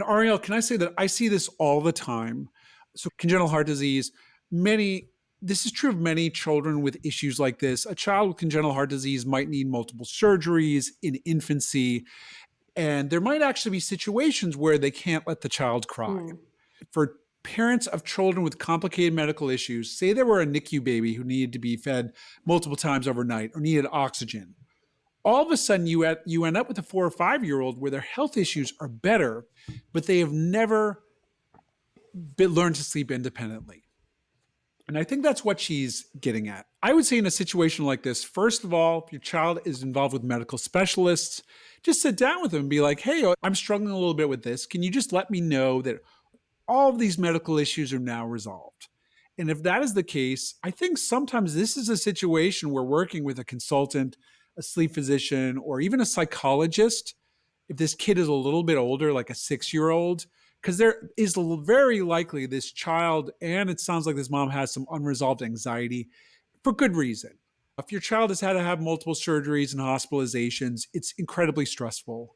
Ariel, can I say that I see this all the time? So, congenital heart disease, many, this is true of many children with issues like this. A child with congenital heart disease might need multiple surgeries in infancy, and there might actually be situations where they can't let the child cry. Mm. For parents of children with complicated medical issues, say there were a NICU baby who needed to be fed multiple times overnight or needed oxygen, all of a sudden you end up with a 4 or 5 year old where their health issues are better, but they have never learned to sleep independently. And I think that's what she's getting at. I would say in a situation like this, first of all, if your child is involved with medical specialists, just sit down with them and be like, hey, I'm struggling a little bit with this. Can you just let me know that all of these medical issues are now resolved? And if that is the case, I think sometimes this is a situation where working with a consultant, a sleep physician, or even a psychologist, if this kid is a little bit older, like a 6 year old, because there is very likely this child, and it sounds like this mom has some unresolved anxiety for good reason. If your child has had to have multiple surgeries and hospitalizations, it's incredibly stressful.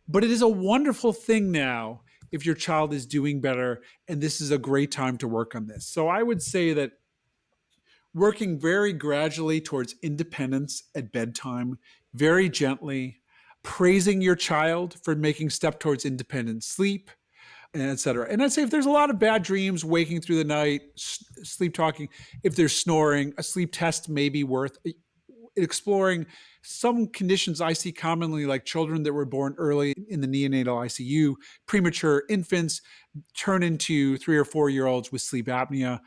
But it is a wonderful thing now if your child is doing better, and this is a great time to work on this. So I would say that working very gradually towards independence at bedtime, very gently, praising your child for making step towards independent sleep, and et cetera. And I'd say if there's a lot of bad dreams, waking through the night, sleep talking, if there's snoring, a sleep test may be worth exploring. Some conditions I see commonly, like children that were born early in the neonatal ICU, premature infants turn into 3 or 4 year olds with sleep apnea.